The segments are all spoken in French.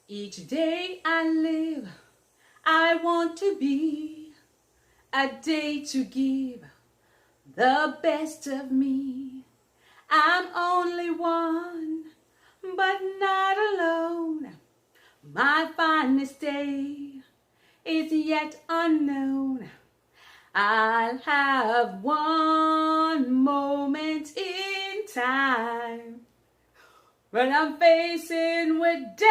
Each day I live, I want to be a day to give the best of me. I'm only one, but not alone. My finest day is yet unknown. I'll have one moment in time when I'm facing with destiny.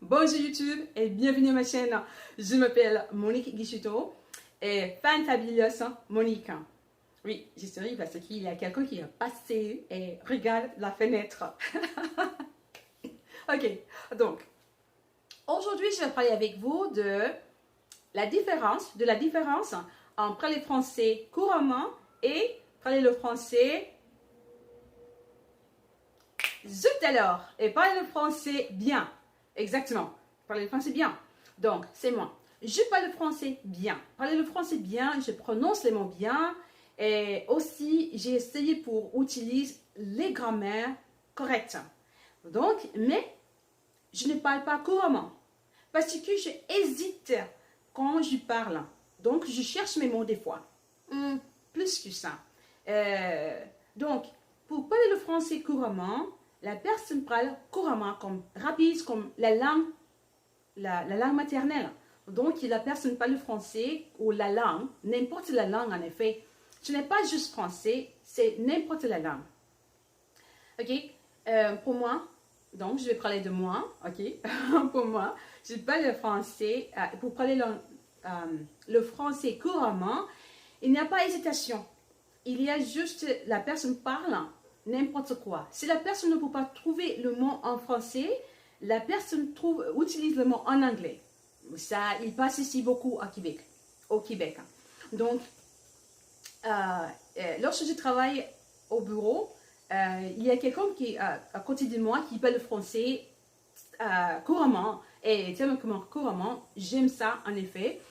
Bonjour YouTube et bienvenue à ma chaîne. Je m'appelle Monique Guichuto et fantabulous Monique. Oui, je souris parce qu'il y a quelqu'un qui est passé et regarde la fenêtre. Ok, donc aujourd'hui je vais parler avec vous de la différence entre parler français couramment et parler le français zut alors, et parler le français bien. Exactement, parler le français bien. Donc, c'est moi. Je parle le français bien. Parler le français bien, je prononce les mots bien. Et aussi, j'ai essayé pour utiliser les grammaires correctes. Donc, mais je ne parle pas couramment. Parce que j'hésite quand je parle. Donc, je cherche mes mots des fois. Plus que ça. Donc, pour parler le français couramment, la personne parle couramment, comme rapide, comme la langue maternelle. Donc, la personne parle le français ou la langue, n'importe la langue en effet. Ce n'est pas juste français, c'est n'importe la langue. Ok, pour moi, donc je vais parler de moi, ok. Pour moi, je parle le français, pour parler le français couramment, il n'y a pas d'hésitation. Il y a juste, la personne parle n'importe quoi. Si la personne ne peut pas trouver le mot en français, la personne utilise le mot en anglais. Ça, il passe ici beaucoup au Québec. Donc, lorsque je travaille au bureau, il y a quelqu'un qui à côté de moi qui parle le français couramment. Et tellement couramment, j'aime ça en effet,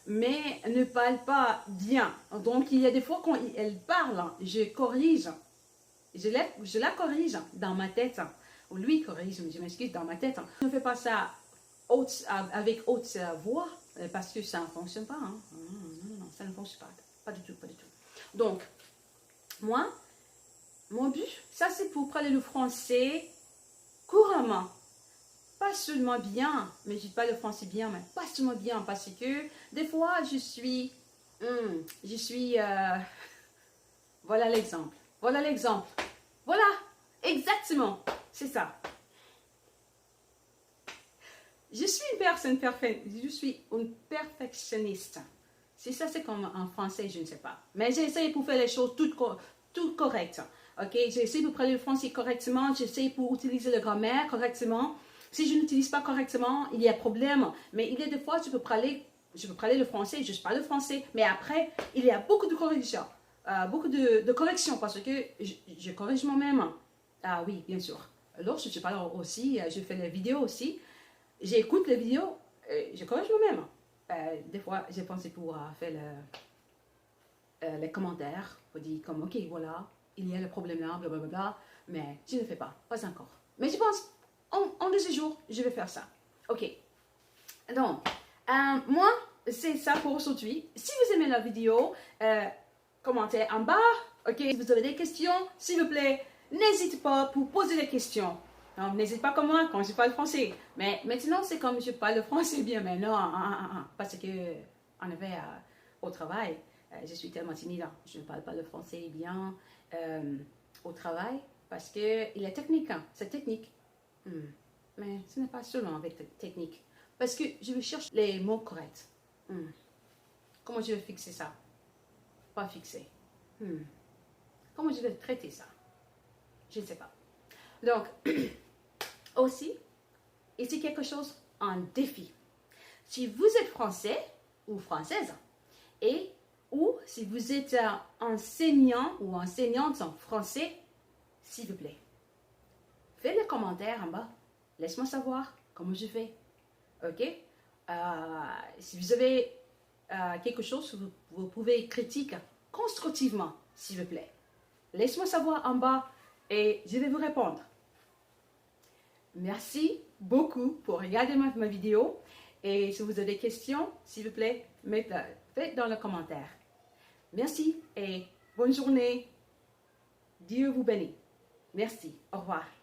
mais ne parle pas bien. Donc, il y a des fois quand elle parle, je corrige. Je la corrige dans ma tête. Ou lui corrige, je m'excuse, dans ma tête. Je ne fais pas ça avec haute voix parce que ça ne fonctionne pas. Hein. Non, ça ne fonctionne pas. Pas du tout, pas du tout. Donc, moi, mon but, ça c'est pour parler le français couramment. Pas seulement bien, mais je parle le français bien, mais pas seulement bien parce que des fois je suis, voilà l'exemple. Voilà l'exemple. Voilà, exactement. C'est ça. Je suis une personne parfaite. Je suis une perfectionniste. Si ça, c'est comme en français, je ne sais pas. Mais j'essaie pour faire les choses toutes correctes. Ok, j'essaie pour parler le français correctement. J'essaie pour utiliser la grammaire correctement. Si je n'utilise pas correctement, il y a problème. Mais il y a des fois, je peux parler le français, je parle le français. Mais après, il y a beaucoup de corrections. Beaucoup de corrections parce que je corrige moi-même. Ah oui, bien sûr. Lorsque je parle aussi, je fais les vidéos aussi. J'écoute les vidéos, je corrige moi-même. Des fois, j'ai pensé pour faire les commentaires, pour dire comme, ok, voilà, il y a le problème là, blablabla, mais je ne le fais pas encore. Mais je pense, en 2 jours, je vais faire ça. Ok. Donc, moi, c'est ça pour aujourd'hui. Si vous aimez la vidéo, commentez en bas. Ok, si vous avez des questions, s'il vous plaît, n'hésitez pas pour poser des questions. N'hésitez pas comme moi quand je parle français. Mais maintenant, c'est comme je parle français bien. Mais non, parce que, en effet, au travail, je suis tellement timide. Je ne parle pas le français bien au travail parce qu'il est technique. C'est technique. Mais ce n'est pas seulement avec technique. Parce que je cherche les mots corrects. Comment je vais fixer ça? Pas fixer. Comment je vais traiter ça? Je ne sais pas. Donc, aussi, ici quelque chose en défi. Si vous êtes français ou française, ou si vous êtes enseignant ou enseignante en français, s'il vous plaît, faites les commentaires en bas. Laisse-moi savoir comment je fais. Ok? Si vous avez quelque chose, vous pouvez critiquer constructivement, s'il vous plaît. Laisse-moi savoir en bas et je vais vous répondre. Merci beaucoup pour regarder ma vidéo. Et si vous avez des questions, s'il vous plaît, faites dans les commentaires. Merci et bonne journée. Dieu vous bénisse. Merci. Au revoir.